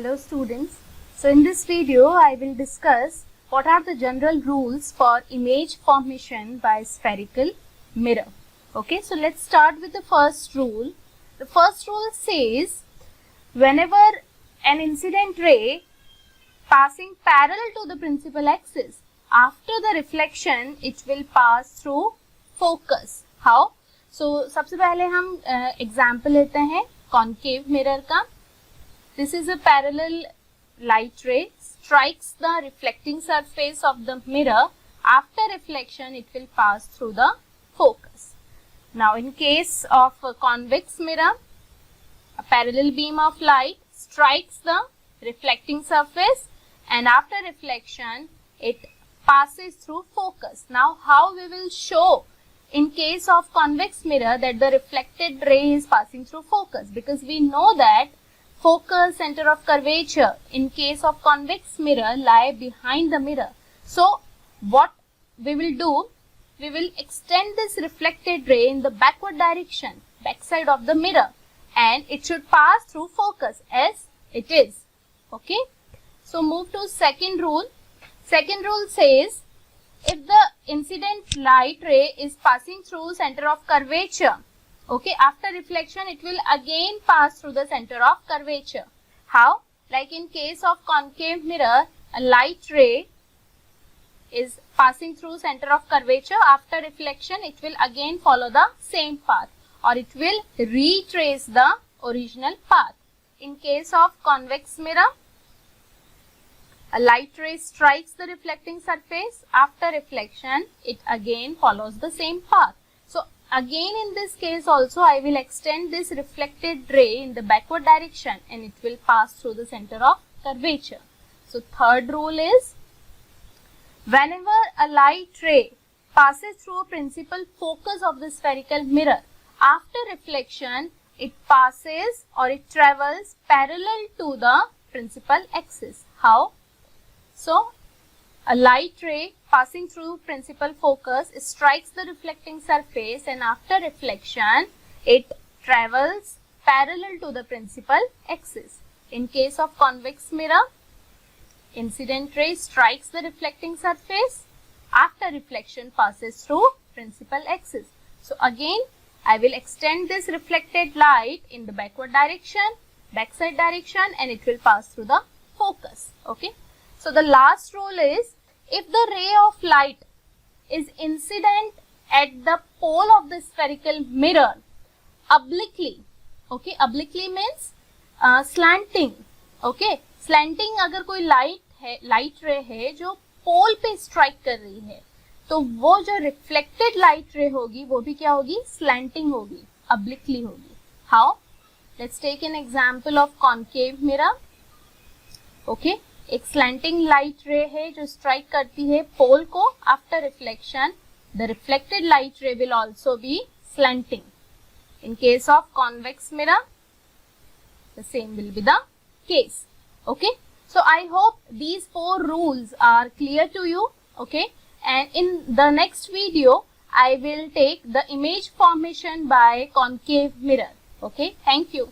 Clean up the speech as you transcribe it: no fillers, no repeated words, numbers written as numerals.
Hello students. So in this video I will discuss what are the general rules for image formation by spherical mirror. Okay, so let's start with the first rule. The first rule says whenever an incident ray passing parallel to the principal axis, after the reflection it will pass through focus. How? So सबसे पहले हम example लेते हैं concave mirror का. This is a parallel light ray strikes the reflecting surface of the mirror. After reflection, it will pass through the focus. Now, in case of a convex mirror, a parallel beam of light strikes the reflecting surface, and after reflection, it passes through focus. Now, how we will show in case of convex mirror that the reflected ray is passing through focus? Because we know that focus, center of curvature in case of convex mirror lie behind the mirror. So what we will do, we will extend this reflected ray in the backward direction, backside of the mirror, and it should pass through focus as it is. Okay. So move to second rule. Second rule says if the incident light ray is passing through center of curvature, okay, after reflection it will again pass through the center of curvature. How? Like in case of concave mirror, a light ray is passing through center of curvature. After reflection it will again follow the same path, or it will retrace the original path. In case of convex mirror, a light ray strikes the reflecting surface. After reflection it again follows the same path. So again in this case also I will extend this reflected ray in the backward direction and it will pass through the center of curvature. So third rule is whenever a light ray passes through a principal focus of the spherical mirror, after reflection it passes or it travels parallel to the principal axis. How? So a light ray passing through principal focus strikes the reflecting surface, and after reflection it travels parallel to the principal axis. In case of convex mirror, incident ray strikes the reflecting surface. After reflection passes through principal axis. So again I will extend this reflected light in the backward direction, backside direction, and it will pass through the focus. Okay. So the last rule is if the ray of light is incident at the pole of the spherical mirror obliquely, okay, obliquely means slanting, okay, slanting अगर कोई light ray है जो पोल पे strike कर रही है, तो वो जो reflected light ray होगी वो भी क्या होगी, slanting होगी, obliquely होगी. How? Let's take an example of concave mirror. Okay. एक स्लैंटिंग लाइट रे है जो स्ट्राइक करती है पोल को. After reflection the reflected light रे will also be slanting. In case of convex mirror the same will be the case. Okay, so I hope these 4 rules are clear to you. Okay, and in the next video I will take the image formation by concave mirror. Okay, thank you.